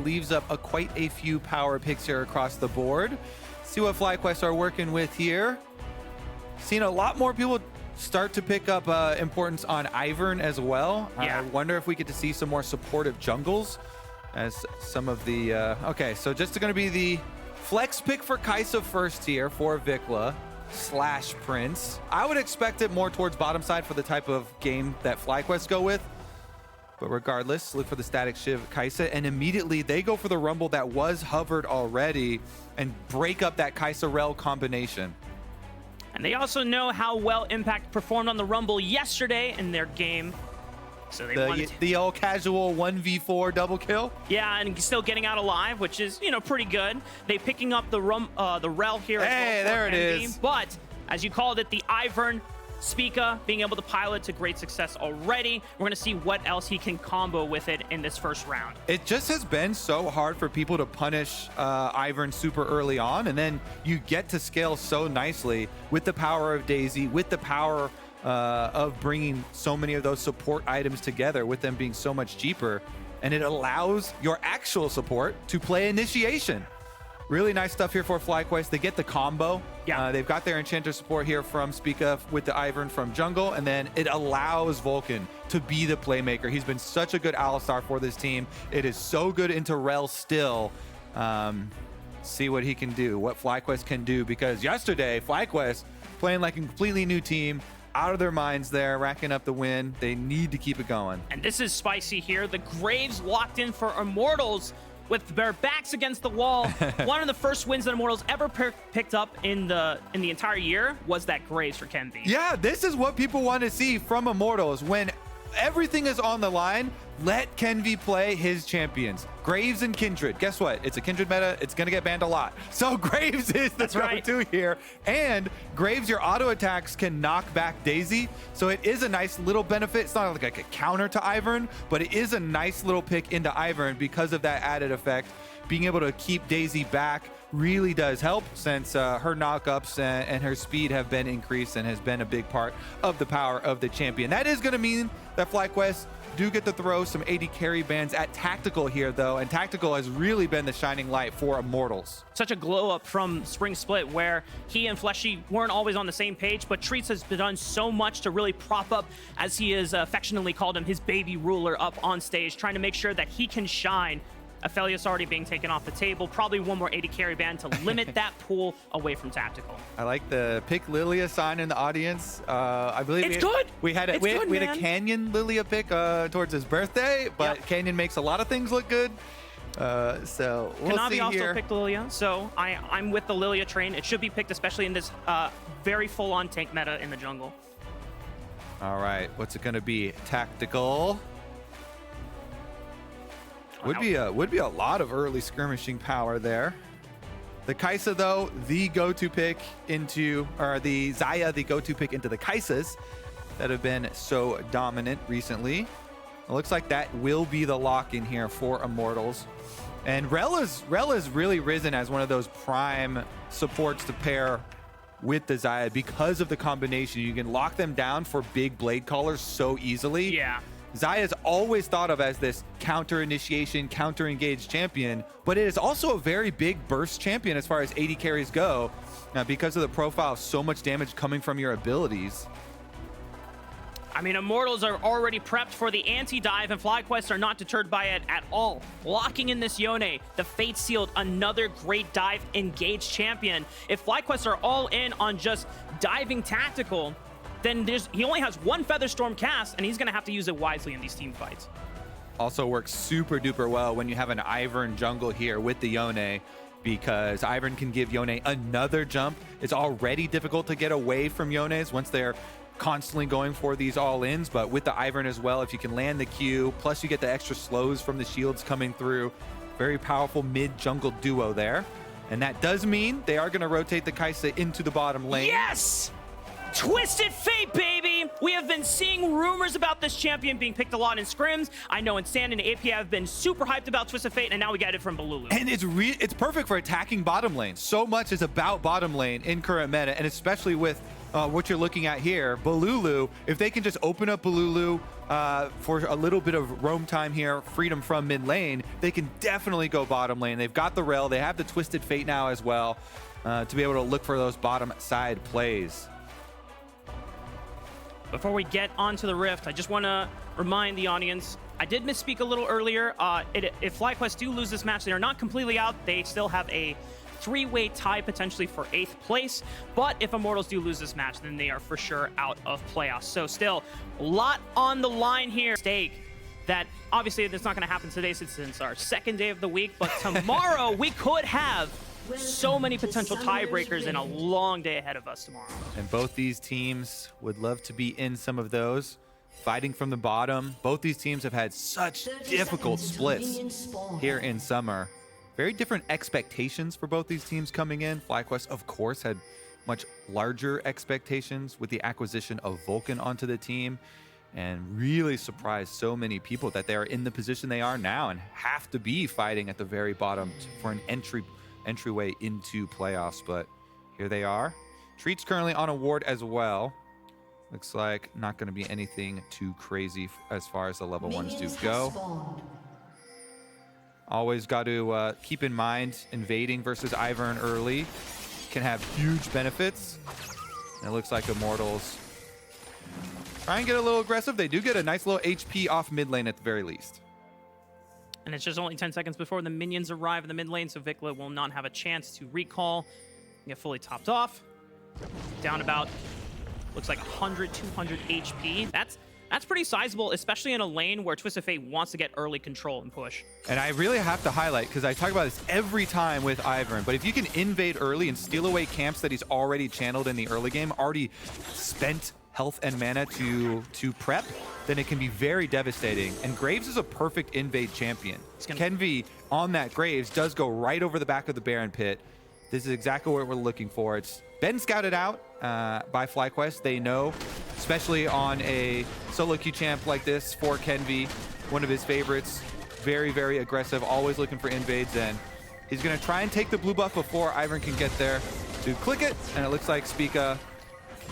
leaves up quite a few power picks here across the board. See what FlyQuest are working with here. Seen a lot more people start to pick up importance on Ivern as well. Yeah. I wonder if we get to see some more supportive jungles as some of the... okay, so just going to be the flex pick for Kaisa first here for Vicla / Prince. I would expect it more towards bottom side for the type of game that FlyQuest go with. But regardless, look for the static shiv Kaisa, and immediately they go for the rumble that was hovered already and break up that Kaisa-Rell combination. And they also know how well Impact performed on the Rumble yesterday in their game. So they wanted the old casual 1v4 double kill. Yeah, and still getting out alive, which is, you know, pretty good. They picking up the Rell here. Hey, as well there it is. But as you called it, the Ivern Spica being able to pilot to great success already. We're going to see what else he can combo with it in this first round. It just has been so hard for people to punish Ivern super early on, and then you get to scale so nicely with the power of Daisy, with the power of bringing so many of those support items together, with them being so much cheaper, and it allows your actual support to play initiation. Really nice stuff here for FlyQuest. They get the combo. Yeah. They've got their Enchanter support here from Spica with the Ivern from jungle, and then it allows Vulcan to be the playmaker. He's been such a good Alistar for this team. It is so good into Rell still. See what he can do, what FlyQuest can do, because yesterday, FlyQuest playing like a completely new team, out of their minds there, racking up the win. They need to keep it going. And this is spicy here. The Graves locked in for Immortals with their backs against the wall. One of the first wins that Immortals ever picked up in the entire year was that Graves for Kenvi. Yeah, this is what people want to see from Immortals. When everything is on the line, let Kenvi play his champions. Graves and Kindred. Guess what? It's a Kindred meta. It's going to get banned a lot. So Graves is the go-to here. And Graves, your auto attacks can knock back Daisy. So it is a nice little benefit. It's not like a counter to Ivern, but it is a nice little pick into Ivern because of that added effect. Being able to keep Daisy back really does help, since her knockups and her speed have been increased and has been a big part of the power of the champion. That is going to mean that FlyQuest do get to throw some AD carry bans at Tactical here, though, and Tactical has really been the shining light for Immortals. Such a glow up from Spring Split, where he and Fleshy weren't always on the same page, but Treatz has done so much to really prop up, as he has affectionately called him, his baby ruler up on stage, trying to make sure that he can shine. Aphelios already being taken off the table. Probably one more AD carry ban to limit that pool away from Tactical. I like the pick Lilia sign in the audience. I believe it's good. We had a Canyon Lilia pick towards his birthday, but Canyon makes a lot of things look good. So we'll Kanavi see also here. picked Lilia, so I'm with the Lilia train. It should be picked, especially in this very full-on tank meta in the jungle. All right, what's it going to be? Tactical. Would be a lot of early skirmishing power there. The Kaisa, though, the go-to pick into, or the Xayah, the go-to pick into the Kaisas that have been so dominant recently. It looks like that will be the lock in here for Immortals. And Rell has really risen as one of those prime supports to pair with the Xayah because of the combination. You can lock them down for big blade callers so easily. Yeah. Xayah is always thought of as this counter-initiation, counter-engaged champion, but it is also a very big burst champion as far as AD carries go, because of the profile of so much damage coming from your abilities. I mean, Immortals are already prepped for the anti-dive, and FlyQuest are not deterred by it at all. Locking in this Yone, the Fate Sealed, another great dive engaged champion. If FlyQuest are all in on just diving Tactical, then he only has one Featherstorm cast, and he's going to have to use it wisely in these team fights. Also works super duper well when you have an Ivern jungle here with the Yone, because Ivern can give Yone another jump. It's already difficult to get away from Yones once they're constantly going for these all-ins, but with the Ivern as well, if you can land the Q, plus you get the extra slows from the shields coming through, very powerful mid-jungle duo there. And that does mean they are going to rotate the Kaisa into the bottom lane. Yes! Twisted Fate, baby! We have been seeing rumors about this champion being picked a lot in scrims. I know in Sand and AP have been super hyped about Twisted Fate, and now we get it from Bolulu. And it's perfect for attacking bottom lane. So much is about bottom lane in current meta, and especially with what you're looking at here, Bolulu. If they can just open up Bolulu for a little bit of roam time here, freedom from mid lane, they can definitely go bottom lane. They've got the Rell, they have the Twisted Fate now as well to be able to look for those bottom side plays. Before we get onto the Rift, I just want to remind the audience, I did misspeak a little earlier. If FlyQuest do lose this match, they are not completely out. They still have a 3-way tie potentially for 8th place. But if Immortals do lose this match, then they are for sure out of playoffs. So still, a lot on the line here. Stake that obviously it's not going to happen today since it's our second day of the week. But tomorrow we could have so many potential tiebreakers and a long day ahead of us tomorrow. And both these teams would love to be in some of those, fighting from the bottom. Both these teams have had such difficult splits here in summer. Very different expectations for both these teams coming in. FlyQuest, of course, had much larger expectations with the acquisition of Vulcan onto the team, and really surprised so many people that they are in the position they are now and have to be fighting at the very bottom for an entryway into playoffs. But here they are. Treatz currently on a ward as well. Looks like not going to be anything too crazy as far as the level ones do go. Always got to keep in mind invading versus Ivern early can have huge benefits. And it looks like Immortals try and get a little aggressive. They do get a nice little HP off mid lane at the very least. And it's just only 10 seconds before the minions arrive in the mid lane, so Vicla will not have a chance to recall, get fully topped off. Down about, looks like 100, 200 HP. That's pretty sizable, especially in a lane where Twisted Fate wants to get early control and push. And I really have to highlight, because I talk about this every time with Ivern, but if you can invade early and steal away camps that he's already channeled in the early game, already spent health and mana to prep, then it can be very devastating. And Graves is a perfect invade champion. Kenvi on that Graves does go right over the back of the Baron pit. This is exactly what we're looking for. It's been scouted out by FlyQuest. They know, especially on a solo queue champ like this for Kenvi, one of his favorites. Very, very aggressive, always looking for invades, and he's going to try and take the blue buff before Ivern can get there to click it, and it looks like Spica.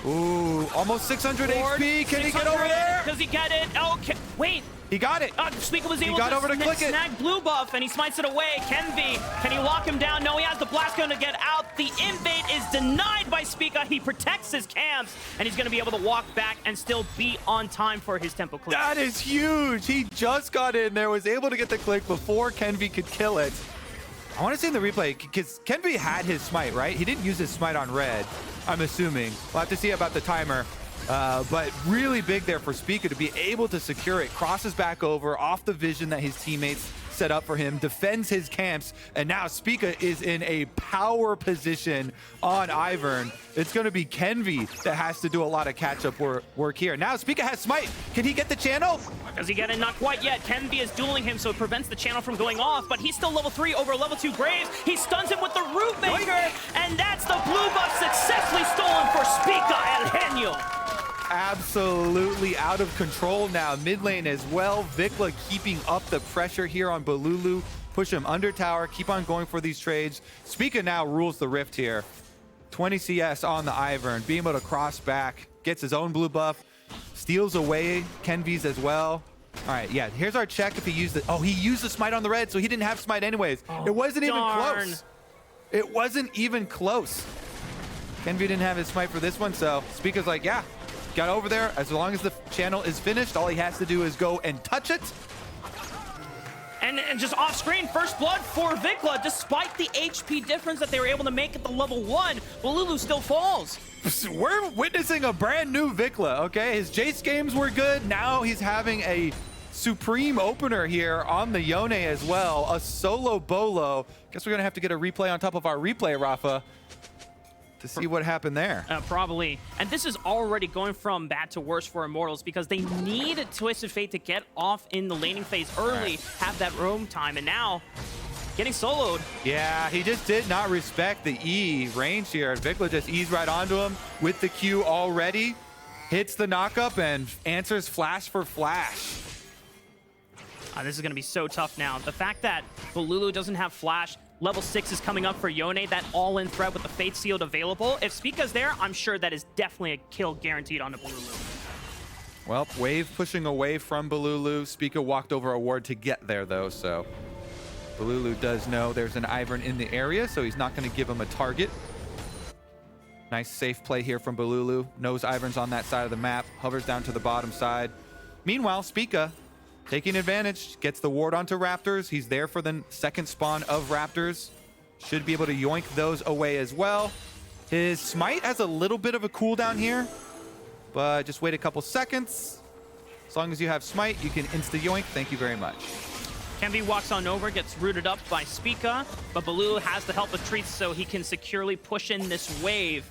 Ooh, almost 600 HP. Can he get over there? Does he get it? Okay, wait. He got it. Spica was able to snag blue buff, and he smites it away. Kenvi, can he lock him down? No, he has the blast gun to get out. The invade is denied by Spica. He protects his camps, and he's going to be able to walk back and still be on time for his tempo click. That is huge. He just got in there, was able to get the click before Kenvi could kill it. I want to see in the replay, because Kenvi had his smite, right? He didn't use his smite on red, I'm assuming. We'll have to see about the timer. But really big there for Spica to be able to secure it. Crosses back over off the vision that his teammates set up for him, defends his camps, and now Spica is in a power position on Ivern. It's going to be Kenvi that has to do a lot of catch-up work here. Now Spica has smite. Can he get the channel? Does he get it? Not quite yet. Kenvi is dueling him, so it prevents the channel from going off, but he's still level 3 over level 2 Graves. He stuns him with the Root Maker, and that's the blue buff successfully stolen for Spica El Genio. Absolutely out of control now. Mid lane as well. Vicla keeping up the pressure here on Bolulu. Push him under tower. Keep on going for these trades. Spica now rules the Rift here. 20 CS on the Ivern. Being able to cross back. Gets his own blue buff. Steals away Kenvi's as well. All right, yeah, here's our check if he used it. Oh, he used the smite on the red, so he didn't have smite anyways. Oh, it wasn't even darn. close. It wasn't even close. Kenvi didn't have his smite for this one, so Spica's like, yeah, got over there. As long as the channel is finished, all he has to do is go and touch it. And just off screen, first blood for Vicla. Despite the HP difference that they were able to make at the level 1, Bolulu still falls. We're witnessing a brand new Vicla, okay? His Jace games were good. Now he's having a supreme opener here on the Yone as well. A solo bolo. Guess we're gonna have to get a replay on top of our replay, Raafaa, to see what happened there. Probably. And this is already going from bad to worse for Immortals because they need Twisted Fate to get off in the laning phase early, have that roam time, and now getting soloed. Yeah, he just did not respect the E range here. Vicla just eased right onto him with the Q already. Hits the knockup and answers flash for flash. This is going to be so tough now. The fact that Bolulu doesn't have flash, level 6 is coming up for Yone, that all-in threat with the Fate Sealed available. If Spica's there, I'm sure that is definitely a kill guaranteed on the Bolulu. Well, wave pushing away from Bolulu. Spica walked over a ward to get there, though, so Bolulu does know there's an Ivern in the area, so he's not going to give him a target. Nice safe play here from Bolulu. Knows Ivern's on that side of the map, hovers down to the bottom side. Meanwhile, Spica taking advantage, gets the ward onto Raptors. He's there for the second spawn of Raptors. Should be able to yoink those away as well. His smite has a little bit of a cooldown here, but just wait a couple seconds. As long as you have smite, you can insta-yoink. Thank you very much. Kenvi walks on over, gets rooted up by Spica, but Bolulu has the help of Treatz so he can securely push in this wave.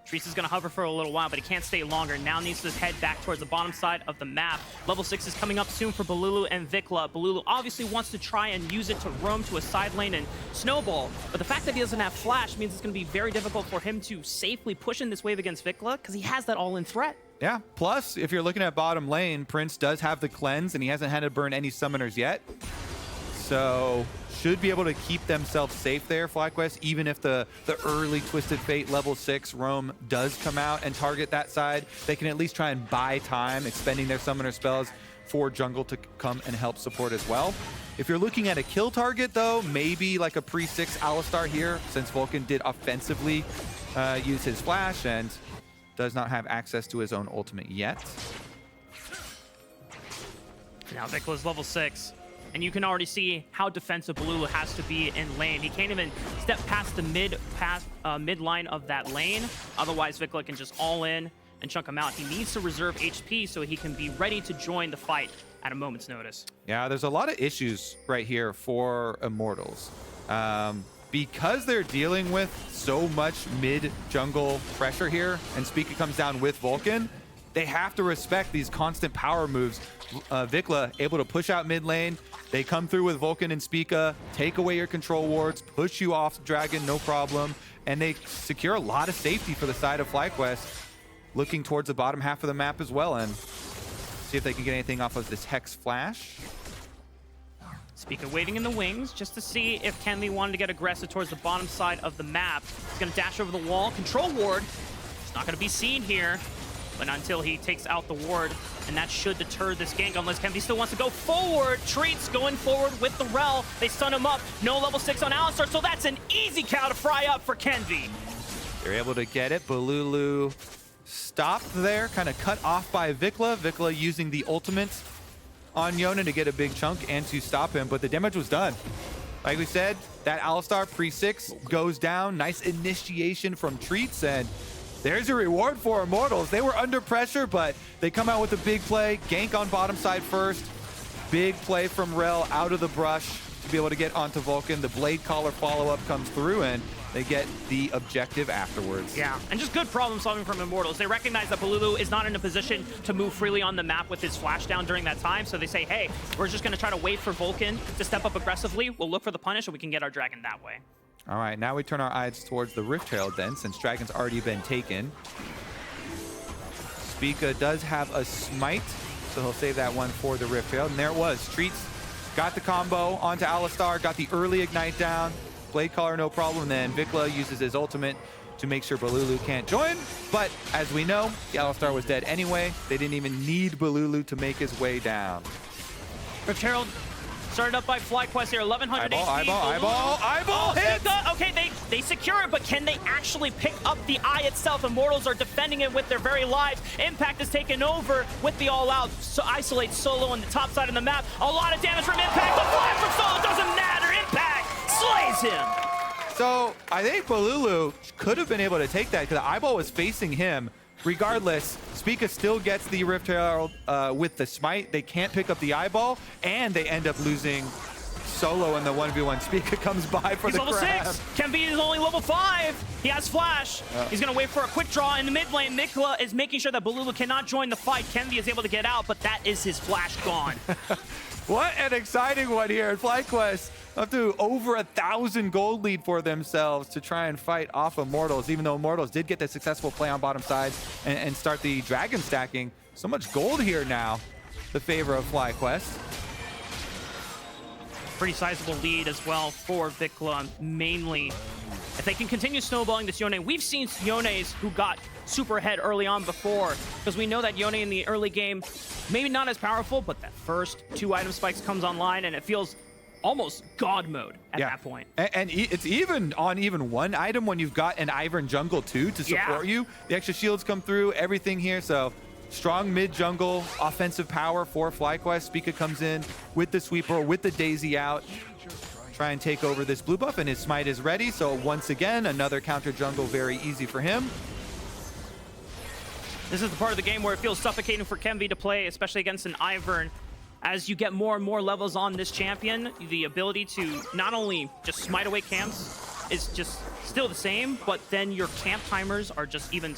Treatz is going to hover for a little while, but he can't stay longer. Now needs to head back towards the bottom side of the map. Level 6 is coming up soon for Bolulu and Vicla. Bolulu obviously wants to try and use it to roam to a side lane and snowball, but the fact that he doesn't have flash means it's going to be very difficult for him to safely push in this wave against Vicla because he has that all-in threat. Yeah, plus, if you're looking at bottom lane, Prince does have the cleanse, and he hasn't had to burn any summoners yet. So should be able to keep themselves safe there, FlyQuest, even if the early Twisted Fate level 6 roam does come out and target that side. They can at least try and buy time, expending their summoner spells for jungle to come and help support as well. If you're looking at a kill target, though, maybe like a pre-6 Alistar here, since Vulcan did offensively use his flash and does not have access to his own ultimate yet. Now Vicla's level 6. And you can already see how defensive Bolulu has to be in lane. He can't even step past the mid line of that lane. Otherwise, Vicla can just all in and chunk him out. He needs to reserve HP so he can be ready to join the fight at a moment's notice. Yeah, there's a lot of issues right here for Immortals. Because they're dealing with so much mid-jungle pressure here, and Spica comes down with Vulcan, they have to respect these constant power moves. Vicla able to push out mid lane. They come through with Vulcan and Spica, take away your control wards, push you off Dragon, no problem. And they secure a lot of safety for the side of FlyQuest, looking towards the bottom half of the map as well, and see if they can get anything off of this Hex Flash. Spica waiting in the wings just to see if Kenvi wanted to get aggressive towards the bottom side of the map. He's going to dash over the wall. Control ward. It's not going to be seen here, but until he takes out the ward, and that should deter this gank unless Kenvi still wants to go forward. Treatz going forward with the Rell. They stun him up. No level 6 on Alistar, so that's an easy cow to fry up for Kenvi. They're able to get it. Bolulu stopped there, kind of cut off by Vicla. Vicla using the ultimate on Yone to get a big chunk and to stop him, but the damage was done. Like we said, that Alistar pre-6 goes down. Nice initiation from Treatz, and there's a reward for Immortals. They were under pressure, but they come out with a big play. Gank on bottom side first. Big play from Rell out of the brush to be able to get onto Vulcan. The Blade Collar follow-up comes through, and they get the objective afterwards. Yeah, and just good problem solving from Immortals. They recognize that Bolulu is not in a position to move freely on the map with his flash down during that time, so they say, hey, we're just going to try to wait for Vulcan to step up aggressively. We'll look for the punish, and we can get our Dragon that way. All right, now we turn our eyes towards the Rift Herald then, since Dragon's already been taken. Spica does have a smite, so he'll save that one for the Rift Herald. And there it was. Treatz got the combo onto Alistar, got the early ignite down. Blade Collar, no problem. Then Vicla uses his ultimate to make sure Bolulu can't join. But as we know, the Alistar was dead anyway. They didn't even need Bolulu to make his way down. Rift Herald started up by FlyQuest here, 1100 HP. Eyeball hit! Okay, they secure it, but can they actually pick up the eye itself? Immortals are defending it with their very lives. Impact is taken over with the all-out. So isolate Solo on the top side of the map. A lot of damage from Impact. The flash from Solo doesn't matter. Impact slays him. So I think Bolulu could have been able to take that because the eyeball was facing him. Regardless, Spica still gets the Rift Herald with the smite. They can't pick up the eyeball, and they end up losing Solo in the 1v1. Spica comes by for the grab. He's level 6. Kenvi is only level 5. He has flash. He's going to wait for a quick draw in the mid lane. Vicla is making sure that Bolulu cannot join the fight. Kenvi is able to get out, but that is his flash gone. What an exciting one here at FlyQuest. Up to over 1,000 gold lead for themselves to try and fight off Immortals, even though Immortals did get the successful play on bottom side and start the dragon stacking. So much gold here now, the favor of FlyQuest. Pretty sizable lead as well for Vicla, mainly. If they can continue snowballing this Yone, we've seen Yones who got super ahead early on before, because we know that Yone in the early game, maybe not as powerful, but that first 2 item spikes comes online and it feels almost god mode at that point. And it's even on one item when you've got an Ivern jungle too to support you. The extra shields come through, everything here. So strong mid jungle, offensive power for FlyQuest. Spica comes in with the sweeper, with the daisy out. Try and take over this blue buff, and his smite is ready. So once again, another counter jungle, very easy for him. This is the part of the game where it feels suffocating for Kenvi to play, especially against an Ivern. As you get more and more levels on this champion, the ability to not only just smite away camps is just still the same, but then your camp timers are just even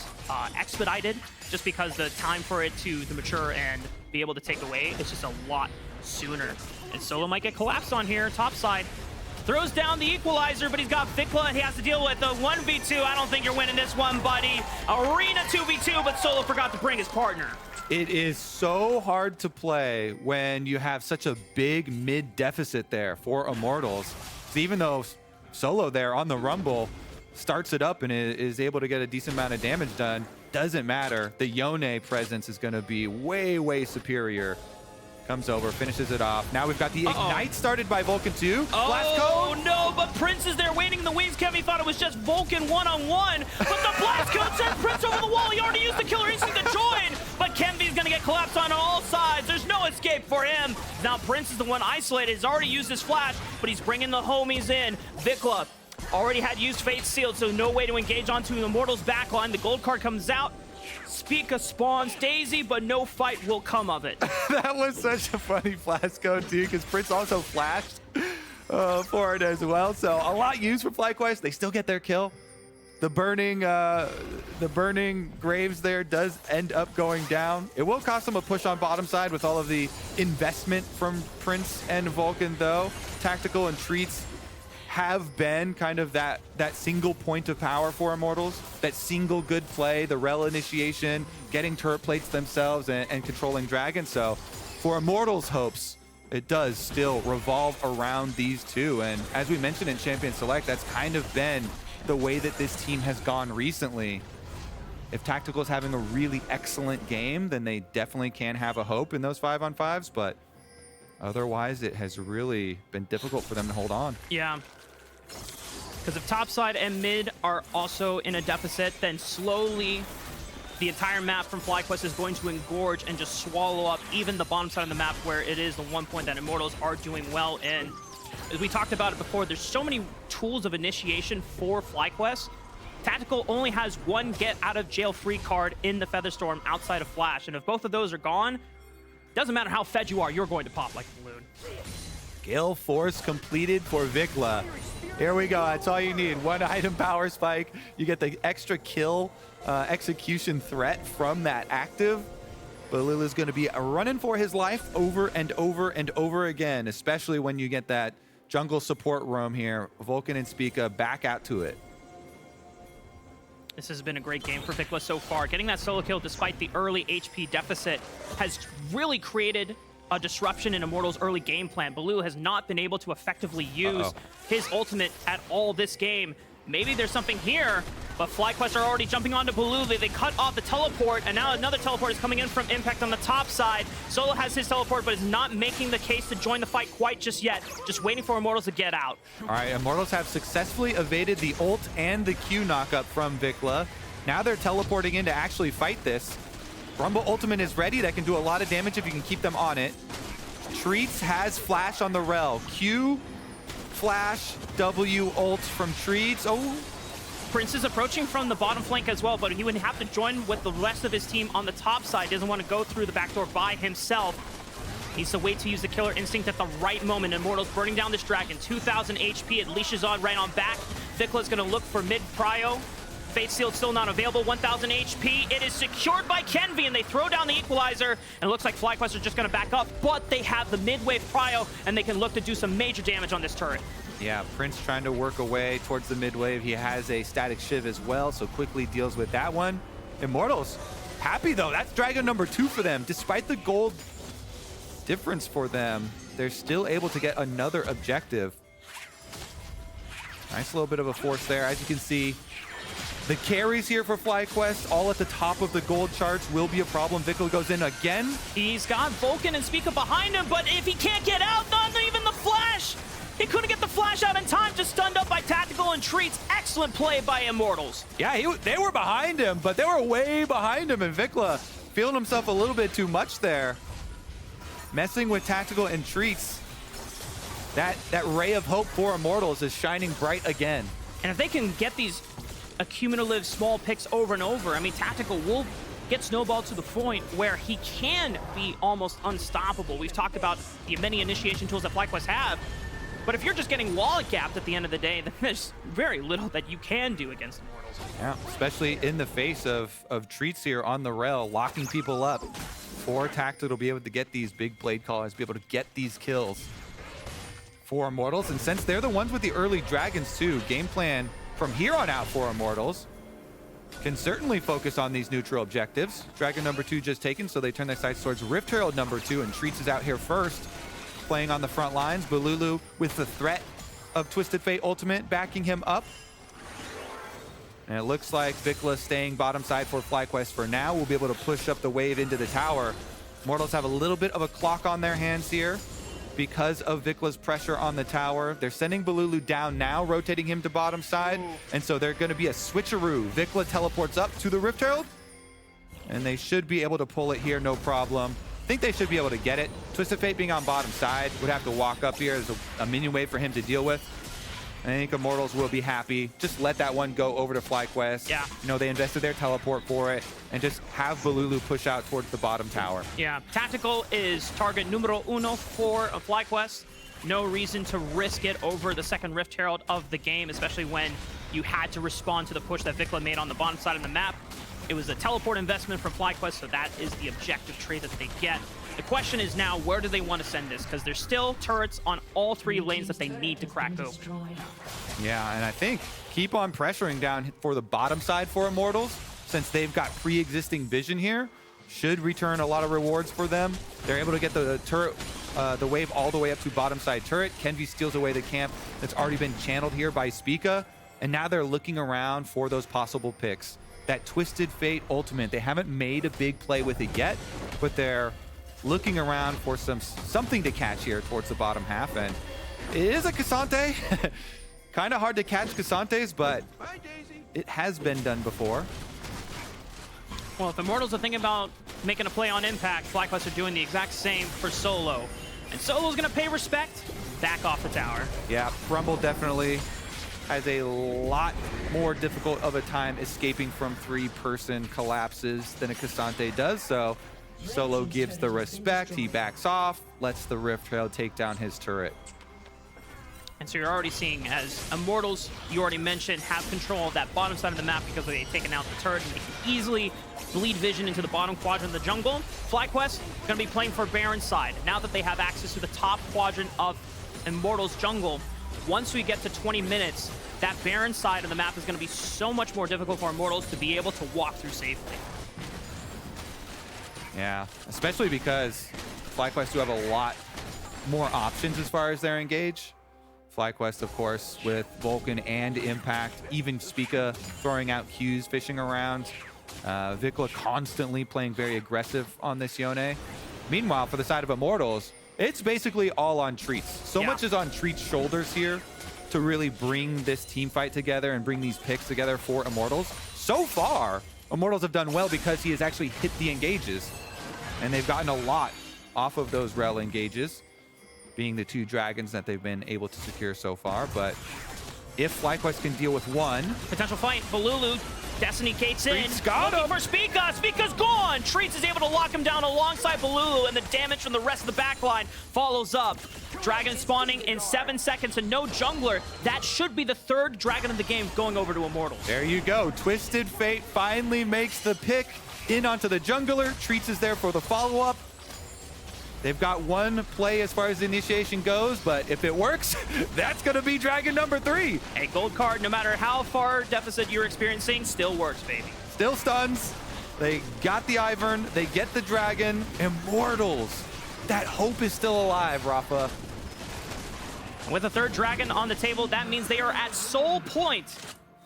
expedited, just because the time for it to mature and be able to take away is just a lot sooner. And Solo might get collapsed on here, top side. Throws down the equalizer, but he's got Vicla he has to deal with. The 1v2, I don't think you're winning this one, buddy. Arena 2v2, but Solo forgot to bring his partner. It is so hard to play when you have such a big mid deficit there for Immortals. So even though Solo there on the Rumble starts it up and is able to get a decent amount of damage done, doesn't matter. The Yone presence is going to be way, way superior. Comes over, finishes it off. Now we've got the Ignite started by Vulcan too. Blast Oh code. no, but Prince is there waiting in the wings. Kenvi thought it was just Vulcan one-on-one, but the blast code sends Prince over the wall. He already used the killer instinct to join, but Kenvi's gonna get collapsed on all sides. There's no escape for him. Now Prince is the one isolated. He's already used his flash, but he's bringing the homies in. Vicla already had used Fate Sealed, so no way to engage onto the Immortals backline. The gold card comes out. Spica spawns Daisy, but no fight will come of it. That was such a funny flash code too, because Prince also flashed for it as well. So a lot used for FlyQuest. They still get their kill. The burning graves there does end up going down. It will cost them a push on bottom side with all of the investment from Prince and Vulcan, though. Tactical and Treatz have been kind of that single point of power for Immortals, that single good play, the Rell initiation, getting turret plates themselves and controlling dragons. So for Immortals' hopes, it does still revolve around these two. And as we mentioned in Champion Select, that's kind of been the way that this team has gone recently. If Tactical is having a really excellent game, then they definitely can have a hope in those 5-on-5s, but otherwise it has really been difficult for them to hold on. Yeah. Because if top side and mid are also in a deficit, then slowly the entire map from FlyQuest is going to engorge and just swallow up even the bottom side of the map, where it is the one point that Immortals are doing well in. As we talked about it before, there's so many tools of initiation for FlyQuest. Tactical only has one get out of jail free card in the Featherstorm outside of Flash, and if both of those are gone, doesn't matter how fed you are, you're going to pop like a balloon. Gale Force completed for Vicla. Here we go. That's all you need. One item power spike. You get the extra kill execution threat from that active. Bolulu's going to be running for his life over and over and over again, especially when you get that jungle support roam here. Vulcan and Spica back out to it. This has been a great game for Vicla so far. Getting that solo kill despite the early HP deficit has really created a disruption in Immortals' early game plan. Bolulu has not been able to effectively use his ultimate at all this game. Maybe there's something here, but FlyQuest are already jumping onto Bolulu. They cut off the teleport, and now another teleport is coming in from Impact on the top side. Solo has his teleport, but is not making the case to join the fight quite just yet. Just waiting for Immortals to get out. All right, Immortals have successfully evaded the ult and the Q knockup from Vicla. Now they're teleporting in to actually fight this. Rumble ultimate is ready. That can do a lot of damage if you can keep them on it. Treatz has flash on the Rell. Q, flash, W ult from Treatz. Oh, Prince is approaching from the bottom flank as well, but he would have to join with the rest of his team on the top side. Doesn't want to go through the back door by himself. Needs to wait to use the killer instinct at the right moment. Immortals burning down this dragon. 2,000 HP. It leashes on right on back. Vicla's going to look for mid prio. Fate Seal still not available, 1,000 HP. It is secured by Kenvi, and they throw down the equalizer, and it looks like FlyQuest are just going to back up, but they have the mid-wave prio, and they can look to do some major damage on this turret. Yeah, Prince trying to work away towards the mid-wave. He has a static shiv as well, so quickly deals with that one. Immortals, happy though. That's Dragon number 2 for them. Despite the gold difference for them, they're still able to get another objective. Nice little bit of a force there. As you can see, the carries here for FlyQuest, all at the top of the gold charts, will be a problem. Vicla goes in again. He's got Vulcan and Spica behind him, but if he can't get out, not even the flash! He couldn't get the flash out in time, just stunned up by Tactical and Treatz. Excellent play by Immortals. Yeah, they were behind him, but they were way behind him, and Vicla feeling himself a little bit too much there. Messing with Tactical and Treatz. That ray of hope for Immortals is shining bright again. And if they can get these accumulative small picks over and over, I mean, Tactical will get snowballed to the point where he can be almost unstoppable. We've talked about the many initiation tools that FlyQuest have, but if you're just getting wallet gapped at the end of the day, then there's very little that you can do against Immortals. Yeah, especially in the face of Treatz here on the Rell, locking people up. For Tactical to be able to get these big blade callers, be able to get these kills for Immortals. And since they're the ones with the early dragons too, game plan from here on out for Immortals can certainly focus on these neutral objectives. Dragon number 2 just taken, so they turn their sights towards Rift Herald number 2, and Treatz is out here first, playing on the front lines. Bolulu with the threat of Twisted Fate ultimate backing him up. And it looks like Vicla staying bottom side for FlyQuest for now. We'll be able to push up the wave into the tower. Immortals have a little bit of a clock on their hands here because of Vicla's pressure on the tower. They're sending Bolulu down now, rotating him to bottom side. And so they're going to be a switcheroo. Vicla teleports up to the Rift Herald, and they should be able to pull it here, no problem. I think they should be able to get it. Twisted Fate being on bottom side would have to walk up here. There's a minion wave for him to deal with. I think Immortals will be happy. Just let that one go over to FlyQuest. Yeah. You know, they invested their teleport for it, and just have Bolulu push out towards the bottom tower. Yeah, Tactical is target numero uno for a FlyQuest. No reason to risk it over the second Rift Herald of the game, especially when you had to respond to the push that Vicla made on the bottom side of the map. It was a teleport investment from FlyQuest, so that is the objective trade that they get. The question is now, where do they want to send this? Because there's still turrets on all 3 lanes that they need to crack open. Yeah, and I think keep on pressuring down for the bottom side for Immortals, since they've got pre-existing vision here. Should return a lot of rewards for them. They're able to get the turret, the wave all the way up to bottom side turret. Kenvi steals away the camp that's already been channeled here by Spica, and now they're looking around for those possible picks. That Twisted Fate ultimate, they haven't made a big play with it yet, but they're looking around for something to catch here towards the bottom half, and it is a Ksante. Kind of hard to catch Ksantes, but it has been done before. Well, if Immortals are thinking about making a play on impact, FlyQuest are doing the exact same for Solo. And Solo's going to pay respect, back off the tower. Yeah, Rumble definitely has a lot more difficult of a time escaping from 3-person collapses than a Ksante does, so Solo gives the respect, he backs off, lets the Rift Herald take down his turret. And so you're already seeing, as Immortals, you already mentioned, have control of that bottom side of the map because they've taken out the turret, and they can easily bleed vision into the bottom quadrant of the jungle. FlyQuest going to be playing for Baron's side. Now that they have access to the top quadrant of Immortals jungle, once we get to 20 minutes, that Baron side of the map is going to be so much more difficult for Immortals to be able to walk through safely. Yeah, especially because FlyQuest do have a lot more options as far as their engage. FlyQuest, of course, with Vulcan and Impact, even Spica throwing out Qs, fishing around. Vicla constantly playing very aggressive on this Yone. Meanwhile, for the side of Immortals, it's basically all on Treatz. So much is on Treatz' shoulders here to really bring this team fight together and bring these picks together for Immortals. So far, Immortals have done well because he has actually hit the engages, and they've gotten a lot off of those Rell engages, being the 2 dragons that they've been able to secure so far. But if FlyQuest can deal with one... Potential fight. Bolulu Destiny gates in. Treatz got looking him. for Spica. Spica's gone. Treatz is able to lock him down alongside Bolulu, and the damage from the rest of the backline follows up. Dragon spawning in 7 seconds and no jungler. That should be the third dragon of the game going over to Immortals. There you go. Twisted Fate finally makes the pick in onto the jungler. Treatz is there for the follow-up. They've got one play as far as the initiation goes, but if it works, that's going to be dragon number 3. A gold card, no matter how far deficit you're experiencing, still works, baby. Still stuns. They got the Ivern. They get the dragon. Immortals. That hope is still alive, Raafaa. With a third dragon on the table, that means they are at soul point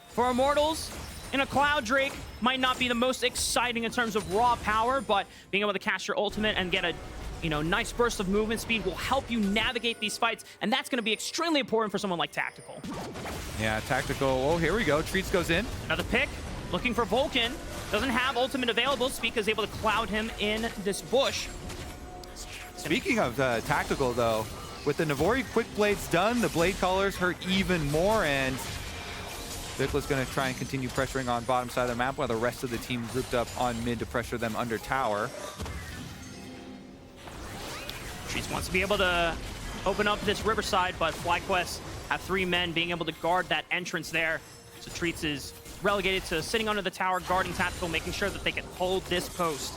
for Immortals. In a Cloud Drake might not be the most exciting in terms of raw power, but being able to cast your ultimate and get a nice burst of movement speed will help you navigate these fights, and that's going to be extremely important for someone like Tactical. Yeah, Tactical. Oh, here we go. Treatz goes in. Another pick, looking for Vulcan. Doesn't have ultimate available. Spica is able to cloud him in this bush. Speaking of Tactical, though, with the Navori quick blades done, the blade callers hurt even more, and Vicla's going to try and continue pressuring on bottom side of the map while the rest of the team grouped up on mid to pressure them under tower. Treatz wants to be able to open up this riverside, but FlyQuest have 3 men being able to guard that entrance there. So Treatz is relegated to sitting under the tower, guarding Tactical, making sure that they can hold this post.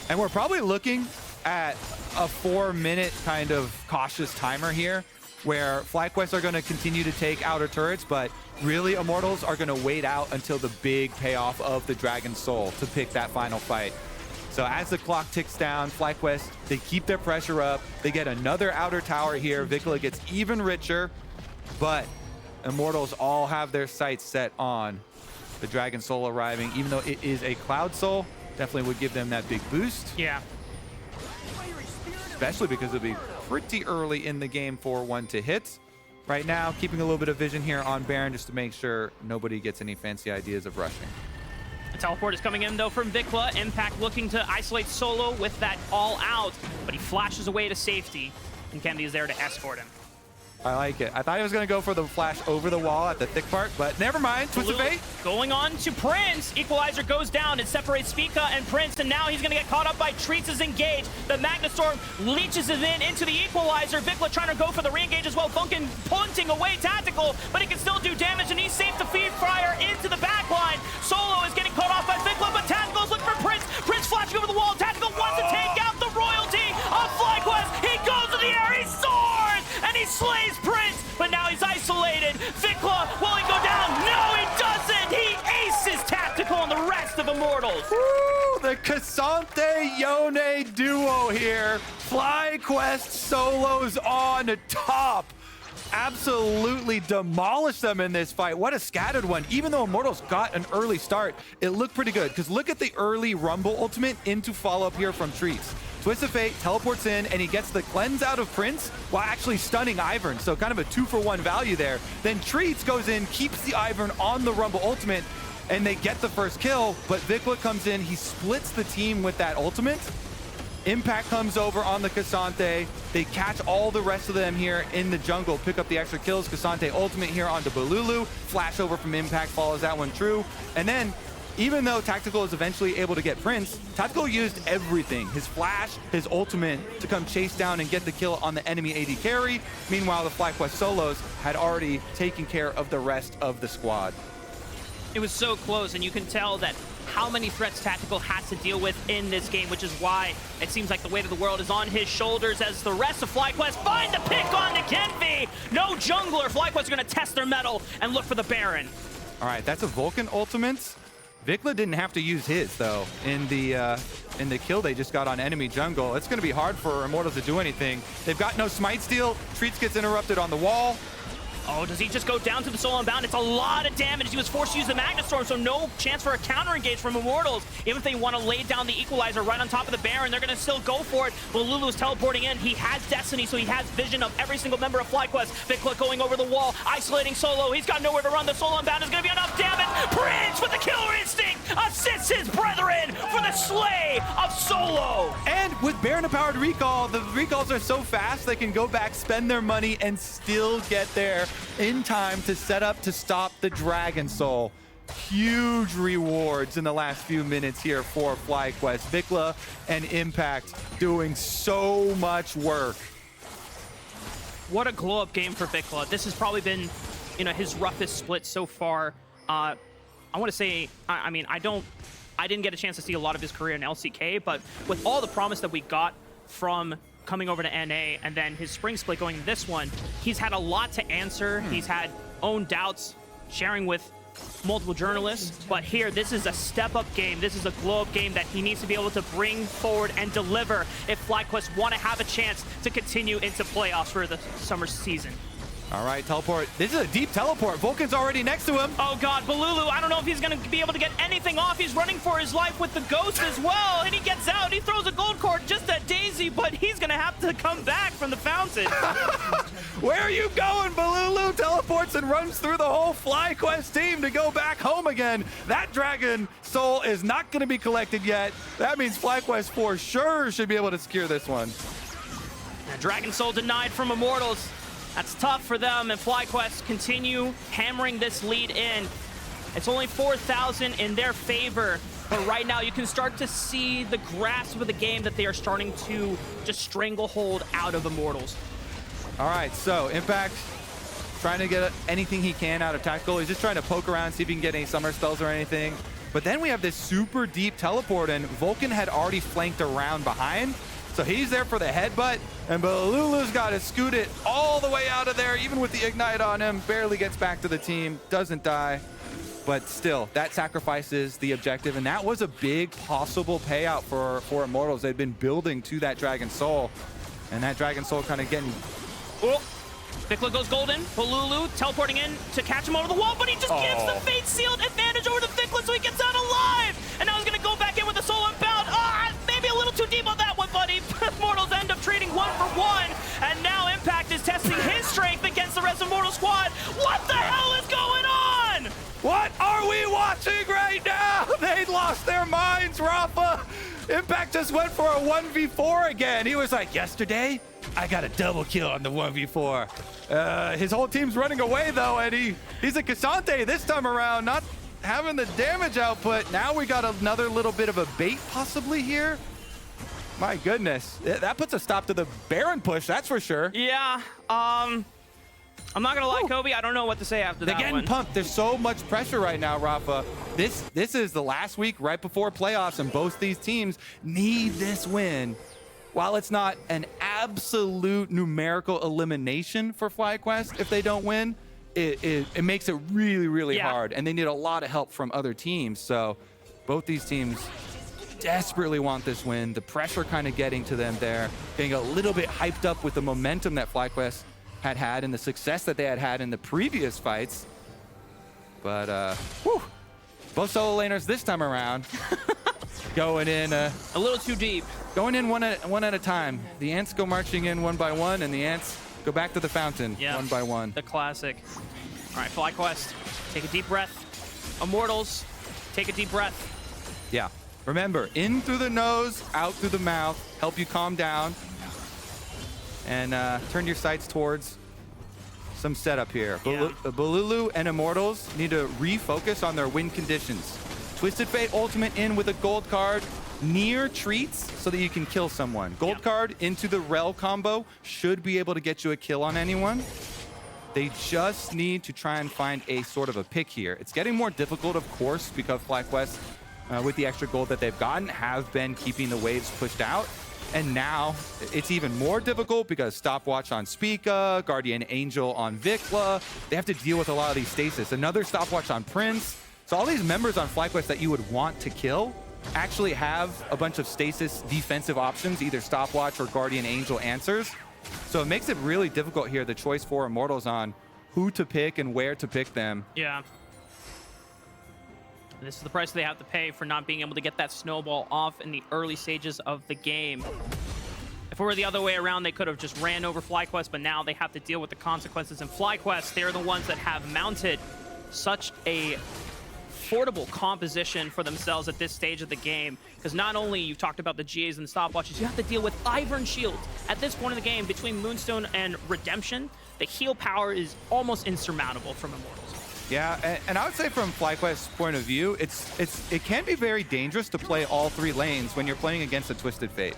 And we're probably looking at a 4-minute kind of cautious timer here, where FlyQuest are going to continue to take outer turrets, but really Immortals are going to wait out until the big payoff of the Dragon Soul to pick that final fight. So as the clock ticks down, FlyQuest, they keep their pressure up. They get another outer tower here. Vicla gets even richer, but Immortals all have their sights set on the Dragon Soul arriving. Even though it is a Cloud Soul, definitely would give them that big boost. Yeah. Especially because it'll be pretty early in the game for one to hit. Right now, keeping a little bit of vision here on Baron just to make sure nobody gets any fancy ideas of rushing. The teleport is coming in, though, from Vicla. Impact looking to isolate Solo with that all out, but he flashes away to safety, and Kenvi is there to escort him. I like it. I thought he was going to go for the flash over the wall at the thick part, but never mind. Twist of fate. Going on to Prince. Equalizer goes down. It separates Spica and Prince, and now he's going to get caught up by Treatz is engaged. The Magnastorm leeches it in into the Equalizer. Vicla trying to go for the re-engage as well. Vulcan punting away Tactical, but he can still do damage, and he's safe to feed fire into the backline. Solo is getting caught off by Vicla, but Tactical's looking for Prince. Prince flashing over the wall. Tactical wants to take out the royalty of FlyQuest. He goes to the air. He soars, and he slays Prince, but now he's isolated. Vicla, will he go down? No, he doesn't. He aces Tactical and the rest of Immortals. Woo, the Ksante Yone duo here. FlyQuest solos on top. Absolutely demolished them in this fight. What a scattered one. Even though Immortals got an early start, it looked pretty good, because look at the early Rumble ultimate into follow-up here from Treatz. Twist of Fate teleports in, and he gets the cleanse out of Prince while actually stunning Ivern. So kind of a 2-for-1 value there. Then Treatz goes in, keeps the Ivern on the Rumble ultimate, and they get the first kill. But Vicla comes in, he splits the team with that ultimate. Impact comes over on the Ksante. They catch all the rest of them here in the jungle, pick up the extra kills. Ksante ultimate here onto Bolulu. Flash over from Impact follows that one true. And then, even though Tactical is eventually able to get Prince, Tactical used everything, his flash, his ultimate, to come chase down and get the kill on the enemy AD carry. Meanwhile, the FlyQuest solos had already taken care of the rest of the squad. It was so close, and you can tell that how many threats Tactical has to deal with in this game, which is why it seems like the weight of the world is on his shoulders as the rest of FlyQuest find the pick on the Kenvi. No jungler. FlyQuest are going to test their mettle and look for the Baron. All right, that's a Vulcan ultimate. Vicla didn't have to use his, though, in the kill they just got on enemy jungle. It's going to be hard for Immortals to do anything. They've got no smite steal. Treatz gets interrupted on the wall. Oh, does he just go down to the Soul Unbound? It's a lot of damage. He was forced to use the Magnastorm, so no chance for a counter engage from Immortals. Even if they want to lay down the Equalizer right on top of the Baron, they're going to still go for it. Bolulu is teleporting in. He has Destiny, so he has vision of every single member of FlyQuest. Vicla going over the wall, isolating Solo. He's got nowhere to run. The Soul Unbound is going to be enough damage. Prince with the killer instinct assists his brethren for the slay of Solo. And with Baron-powered recall, the recalls are so fast they can go back, spend their money, and still get there in time to set up to stop the Dragon Soul. huge rewards in the last few minutes here for FlyQuest. Vicla and Impact doing so much work. What a glow-up game for Vicla. This has probably been, you know, his roughest split so far. I want to say, I mean, I didn't get a chance to see a lot of his career in LCK, but with all the promise that we got from coming over to NA and then his spring split going to this one, he's had a lot to answer. He's had own doubts, sharing with multiple journalists, but here, this is a step-up game. This is a glow-up game that he needs to be able to bring forward and deliver if FlyQuest want to have a chance to continue into playoffs for the summer season. All right, teleport. This is a deep teleport. Vulcan's already next to him. Oh God, Bolulu, I don't know if he's gonna be able to get anything off. He's running for his life with the ghost as well, and he gets out. He throws a gold cord just at Daisy, but he's gonna have to come back from the fountain. Where are you going, Bolulu? Teleports and runs through the whole FlyQuest team to go back home again. That Dragon Soul is not gonna be collected yet. That means FlyQuest for sure should be able to secure this one. And Dragon Soul denied from Immortals. That's tough for them, and FlyQuest continue hammering this lead in. It's only 4,000 in their favor, but right now you can start to see the grasp of the game that they are starting to just stranglehold out of Immortals. All right, so Impact trying to get anything he can out of Tactical. He's just trying to poke around, see if he can get any summer spells or anything. But then we have this super deep teleport, and Vulcan had already flanked around behind. So he's there for the headbutt, and Bolulu's got to scoot it all the way out of there, even with the Ignite on him. Barely gets back to the team, doesn't die. But still, that sacrifices the objective, and that was a big possible payout for Immortals. They'd been building to that Dragon Soul, and that Dragon Soul kind of getting... Oh, Vicla goes golden. Bolulu teleporting in to catch him over the wall, but he just gives the Fate Sealed advantage over to Vicla, so he gets out alive! And now he's going to go back in with the Soul Unbound. Maybe a little too deep on that one, buddy. Immortals end up trading 1-for-1, and now Impact is testing his strength against the rest of Immortals squad. What the hell is going on? What are we watching right now? They lost their minds, Raafaa. Impact just went for a 1v4 again. He was like, yesterday, I got a double kill on the 1v4. His whole team's running away, though, and he's a Ksante this time around, not having the damage output. Now we got another little bit of a bait possibly here. My goodness, that puts a stop to the Baron push, that's for sure. Yeah, I'm not gonna lie, Kobe, I don't know what to say after that one. They're getting pumped. There's so much pressure right now, Raafaa. This is the last week right before playoffs, and both these teams need this win. While it's not an absolute numerical elimination for FlyQuest if they don't win, it makes it really, really hard, and they need a lot of help from other teams. So both these teams desperately want this win. The pressure kind of getting to them there, getting a little bit hyped up with the momentum that FlyQuest had and the success that they had in the previous fights. But both solo laners this time around going in a little too deep. Going in one at a time. The ants go marching in one by one, and the ants go back to the fountain one by one. The classic. All right, FlyQuest, take a deep breath. Immortals, take a deep breath. Yeah. Remember, in through the nose, out through the mouth, help you calm down. And turn your sights towards some setup here. Bolulu and Immortals need to refocus on their win conditions. Twisted Fate ultimate in with a gold card near Treatz so that you can kill someone. Gold card into the Rell combo should be able to get you a kill on anyone. They just need to try and find a sort of a pick here. It's getting more difficult, of course, because FlyQuest, with the extra gold that they've gotten, have been keeping the waves pushed out. And now it's even more difficult because stopwatch on Spica, Guardian Angel on Vicla. They have to deal with a lot of these stasis. Another stopwatch on Prince. So all these members on FlyQuest that you would want to kill actually have a bunch of stasis defensive options, either stopwatch or Guardian Angel answers. So it makes it really difficult here, the choice for Immortals on who to pick and where to pick them. Yeah. This is the price they have to pay for not being able to get that snowball off in the early stages of the game. If it were the other way around, they could have just ran over FlyQuest, but now they have to deal with the consequences. And FlyQuest, they're the ones that have mounted such a affordable composition for themselves at this stage of the game. Because not only you talked about the GAs and the stopwatches, you have to deal with Ivern shield. At this point in the game, between Moonstone and Redemption, the heal power is almost insurmountable from Immortals. Yeah, and I would say from FlyQuest's point of view, it can be very dangerous to play all 3 lanes when you're playing against a Twisted Fate.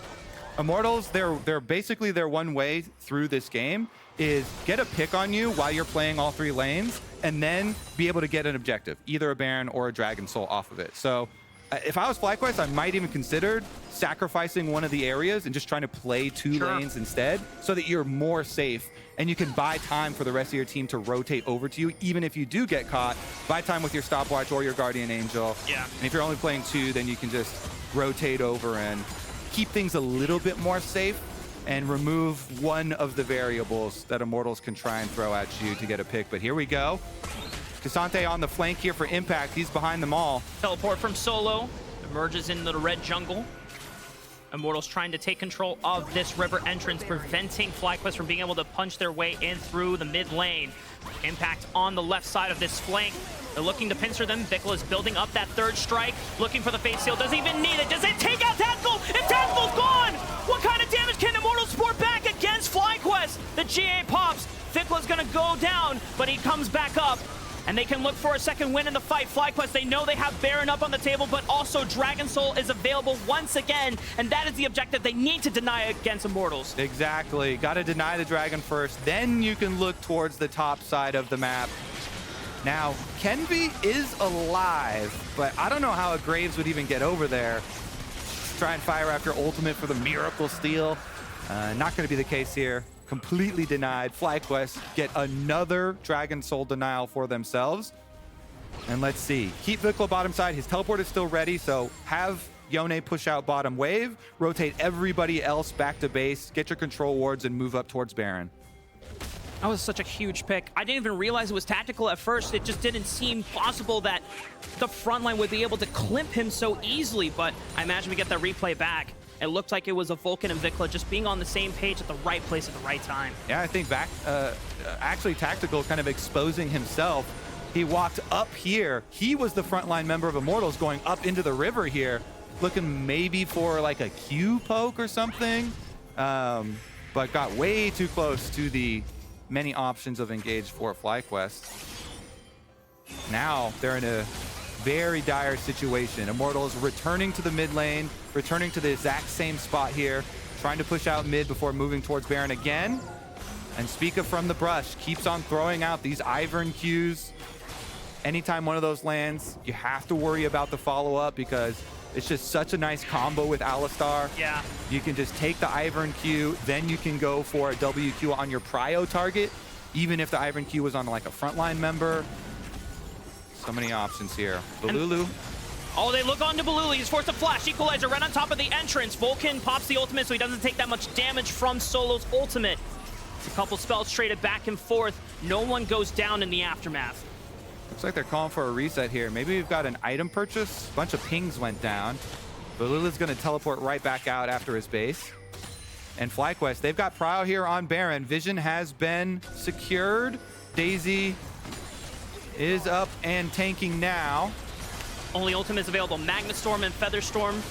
Immortals, they're basically their one way through this game is get a pick on you while you're playing all 3 lanes, and then be able to get an objective, either a Baron or a Dragon Soul off of it. So if I was FlyQuest, I might even consider sacrificing one of the areas and just trying to play 2 lanes instead, so that you're more safe and you can buy time for the rest of your team to rotate over to you. Even if you do get caught, buy time with your stopwatch or your Guardian Angel. Yeah. And if you're only playing 2, then you can just rotate over and keep things a little bit more safe and remove one of the variables that Immortals can try and throw at you to get a pick. But here we go. Ksante on the flank here for Impact. He's behind them all. Teleport from Solo. Emerges into the red jungle. Immortals trying to take control of this river entrance, preventing FlyQuest from being able to punch their way in through the mid lane. Impact on the left side of this flank. They're looking to pincer them. Vicla is building up that 3rd strike, looking for the face seal. Doesn't even need it. Does it take out Tactical? If Tactical's gone, what kind of damage can Immortals support back against FlyQuest? The GA pops. Vicla's gonna go down, but he comes back up. And they can look for a second win in the fight. FlyQuest, they know they have Baron up on the table, but also Dragon Soul is available once again, and that is the objective they need to deny against Immortals. Exactly. Got to deny the Dragon first, then you can look towards the top side of the map. Now, Kenvi is alive, but I don't know how a Graves would even get over there. Try and fire after ultimate for the Miracle Steal. Not going to be the case here. Completely denied. FlyQuest get another Dragon Soul denial for themselves. And let's see. Keep Vicla bottom side. His teleport is still ready, so have Yone push out bottom wave, rotate everybody else back to base, get your control wards, and move up towards Baron. That was such a huge pick. I didn't even realize it was tactical at first. It just didn't seem possible that the front line would be able to climp him so easily, but I imagine we get that replay back. It looked like it was a Vulcan and Vicla just being on the same page at the right place at the right time. Yeah, I think back, actually Tactical kind of exposing himself. He walked up here. He was the frontline member of Immortals going up into the river here, looking maybe for like a Q poke or something, but got way too close to the many options of engage for FlyQuest. Now they're in a very dire situation. Immortals returning to the mid lane, returning to the exact same spot here, trying to push out mid before moving towards Baron again. And Spica from the brush keeps on throwing out these Ivern Qs. Anytime one of those lands, you have to worry about the follow-up because it's just such a nice combo with Alistar. Yeah. You can just take the Ivern Q, then you can go for a WQ on your prio target, even if the Ivern Q was on like a frontline member. So many options here. Bolulu. Oh, they look on to Bolulu. He's forced to flash. Equalizer right on top of the entrance. Vulcan pops the ultimate, so he doesn't take that much damage from Solo's ultimate. It's a couple spells traded back and forth. No one goes down in the aftermath. Looks like they're calling for a reset here. Maybe we've got an item purchase. A bunch of pings went down. Bolulu's going to teleport right back out after his base. And FlyQuest, they've got prio here on Baron. Vision has been secured. Daisy is up and tanking now. Only ultimates available, Magnastorm and Featherstorm.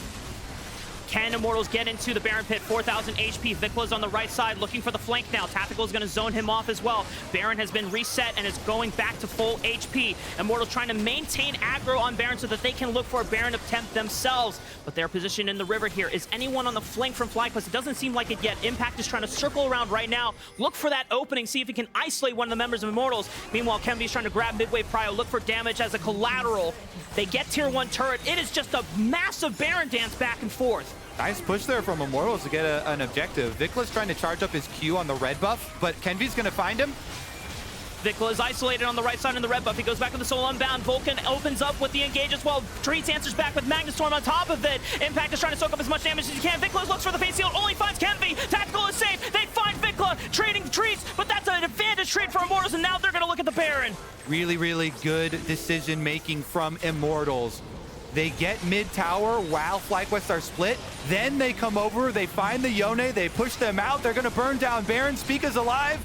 Can Immortals get into the Baron pit? 4,000 HP. Vicla's on the right side looking for the flank now. Tactical is going to zone him off as well. Baron has been reset and is going back to full HP. Immortals trying to maintain aggro on Baron so that they can look for a Baron attempt themselves. But their position in the river here. Is anyone on the flank from FlyQuest? It doesn't seem like it yet. Impact is trying to circle around right now. Look for that opening. See if he can isolate one of the members of Immortals. Meanwhile, Kenvi's trying to grab midway prio. Look for damage as a collateral. They get tier 1 turret. It is just a massive Baron dance back and forth. Nice push there from Immortals to get an objective. Vicla's trying to charge up his Q on the red buff, but Kenvi's going to find him. Vicla is isolated on the right side in the red buff. He goes back to the soul unbound. Vulcan opens up with the engage as well. Treatz answers back with Magnastorm on top of it. Impact is trying to soak up as much damage as he can. Vicla looks for the face shield, only finds Kenvi. Tactical is safe. They find Vicla, trading Treatz, but that's an advantage trade for Immortals, and now they're going to look at the Baron. Really, really good decision making from Immortals. They get mid tower while FlyQuest are split. Then they come over, they find the Yone, they push them out. They're going to burn down Baron. Spica's alive.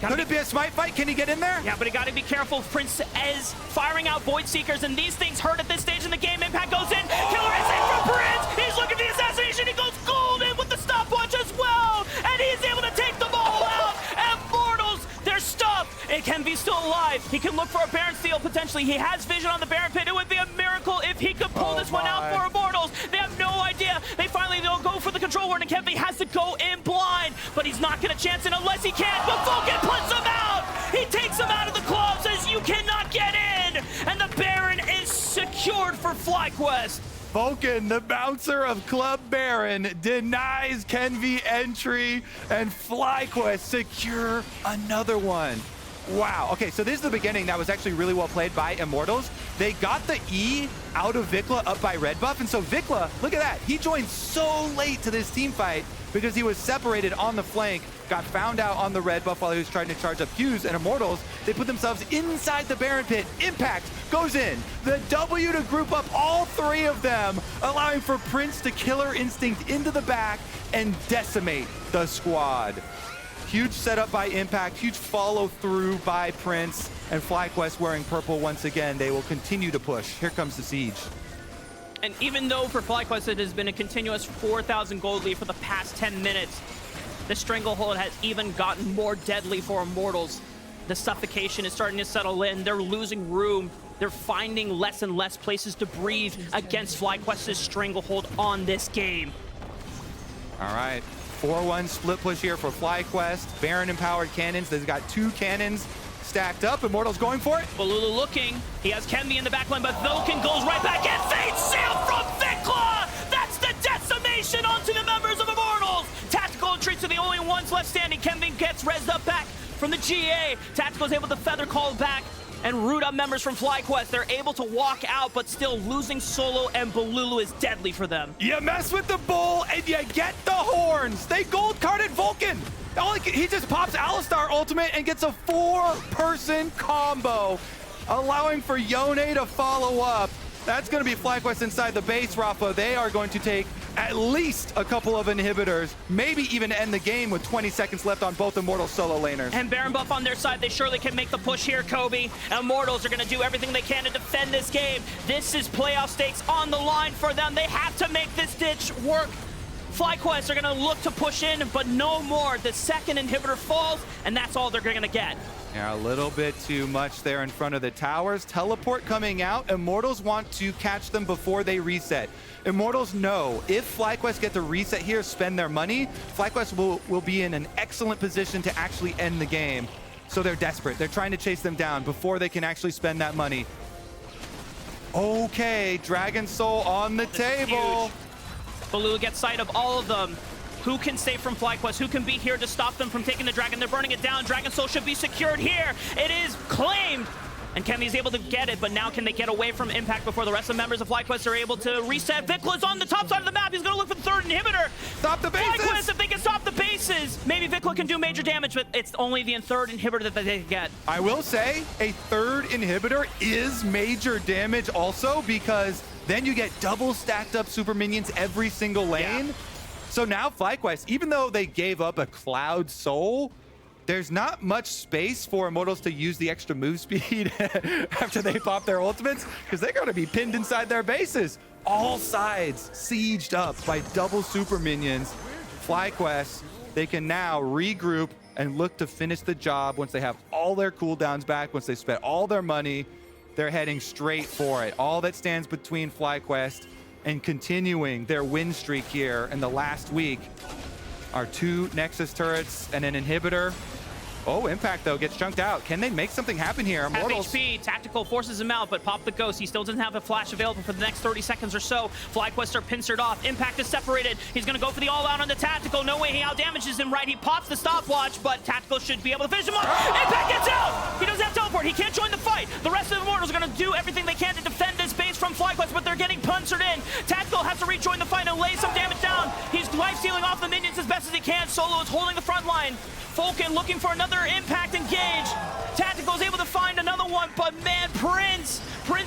Could it be a smite fight? Can he get in there? Yeah, but he got to be careful. Prince is firing out Void Seekers, and these things hurt at this stage in the game. Impact goes in. Killer instinct from Prince. He's looking for the assassination. He goes golden with the stopwatch as well, and he's able to take them all out. Immortals, they're stuck. And Kenvi's still alive. He can look for a Baron steal potentially. He has vision on the Baron pit. It would be a miracle if he could pull this one out for Immortals. They have no idea. They finally don't go for the control ward, and Kenvi has to go in blind, but he's not going to chance it unless he can. But Vulcan puts him out. He takes him out of the club, says you cannot get in, and the Baron is secured for FlyQuest. Vulcan, the bouncer of Club Baron, denies Kenvi entry, and FlyQuest secure another one. Wow. Okay, so this is the beginning that was actually really well played by Immortals. They got the E out of Vicla up by red buff, and so Vicla, look at that. He joined so late to this team fight because he was separated on the flank, got found out on the red buff while he was trying to charge up Qs, and Immortals, they put themselves inside the Baron pit. Impact goes in. The W to group up all three of them, allowing for Prince to Killer Instinct into the back and decimate the squad. Huge setup by Impact, huge follow through by Prince, and FlyQuest wearing purple once again. They will continue to push. Here comes the siege. And even though for FlyQuest it has been a continuous 4,000 gold lead for the past 10 minutes, the stranglehold has even gotten more deadly for Immortals. The suffocation is starting to settle in. They're losing room. They're finding less and less places to breathe against FlyQuest's stranglehold on this game. All right. 4-1 split push here for FlyQuest. Baron empowered cannons. They've got 2 cannons stacked up. Immortals going for it. Bolulu looking. He has Kenvi in the backline, but Vulcan goes right back in. Fate seal from Vicla! That's the decimation onto the members of Immortals! Tactical and Treatz are the only ones left standing. Kenvi gets rezzed up back from the GA. Tactical is able to feather call back and root up members from FlyQuest. They're able to walk out, but still losing Solo, and Bolulu is deadly for them. You mess with the bull and you get the horns. They gold carded Vulcan. He just pops Alistar ultimate and gets a 4-person combo, allowing for Yone to follow up. That's going to be FlyQuest inside the base, Raafaa. They are going to take at least a couple of inhibitors, maybe even end the game with 20 seconds left on both Immortal solo laners. And Baron buff on their side, they surely can make the push here, Kobe. Immortals are going to do everything they can to defend this game. This is playoff stakes on the line for them. They have to make this ditch work. FlyQuest are going to look to push in, but no more. The second inhibitor falls, and that's all they're going to get. Yeah, a little bit too much there in front of the towers. Teleport coming out. Immortals want to catch them before they reset. Immortals know if FlyQuest get to reset here, spend their money, FlyQuest will be in an excellent position to actually end the game. So they're desperate. They're trying to chase them down before they can actually spend that money. Okay, Dragon Soul on the table. Bolulu gets sight of all of them. Who can save from FlyQuest? Who can be here to stop them from taking the Dragon? They're burning it down. Dragon Soul should be secured here. It is claimed. And Kenvi's able to get it, but now can they get away from Impact before the rest of the members of FlyQuest are able to reset? Vicla's on the top side of the map. He's going to look for the third inhibitor. Stop the bases! FlyQuest, if they can stop the bases, maybe Vicla can do major damage, but it's only the third inhibitor that they can get. I will say a third inhibitor is major damage also, because then you get double stacked up super minions every single lane. Yeah. So now FlyQuest, even though they gave up a Cloud Soul, there's not much space for Immortals to use the extra move speed after they pop their ultimates, because they're going to be pinned inside their bases. All sides sieged up by double super minions. FlyQuest, they can now regroup and look to finish the job once they have all their cooldowns back, once they spent all their money. They're heading straight for it. All that stands between FlyQuest and continuing their win streak here in the last week are 2 Nexus turrets and an inhibitor. Oh, Impact, though, gets chunked out. Can they make something happen here? Immortals. HP, Tactical forces him out, but pop the Ghost. He still doesn't have a flash available for the next 30 seconds or so. FlyQuest are pincered off. Impact is separated. He's going to go for the all-out on the Tactical. No way he out-damages him, right? He pops the stopwatch, but Tactical should be able to finish him off. Impact gets out! He doesn't have teleport. He can't join the fight. The rest of the Immortals are going to do everything they can to defend this base from FlyQuest, but they're getting pincered in. Tactical has to rejoin the fight and lay some damage down. He's life-stealing off the minions as best as he can. Solo is holding the front line. Vulcan looking for another Impact engage. Tactical is able to find another one, but man, Prince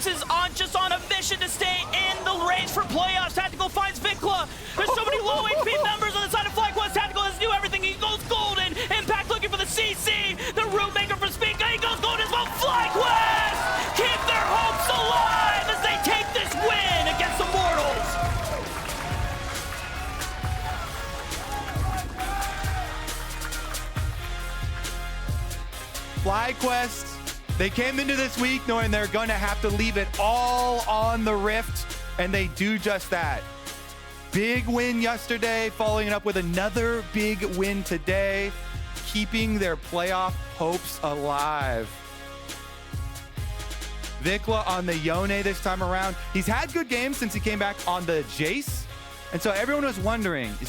is just on a mission to stay in the range for playoffs. Tactical finds Vicla. There's so many low HP members on the side of FlyQuest. Tactical has to do everything. He goes golden. Impact looking for the CC. The root maker for Spica. He goes golden as well. FlyQuest keep their hopes alive as they take this win against Immortals. FlyQuest, They came into this week knowing they're going to have to leave it all on the Rift, and they do just that. Big win yesterday, following it up with another big win today, keeping their playoff hopes alive. Vicla on the Yone this time around. He's had good games since he came back on the Jace. And so everyone was wondering, is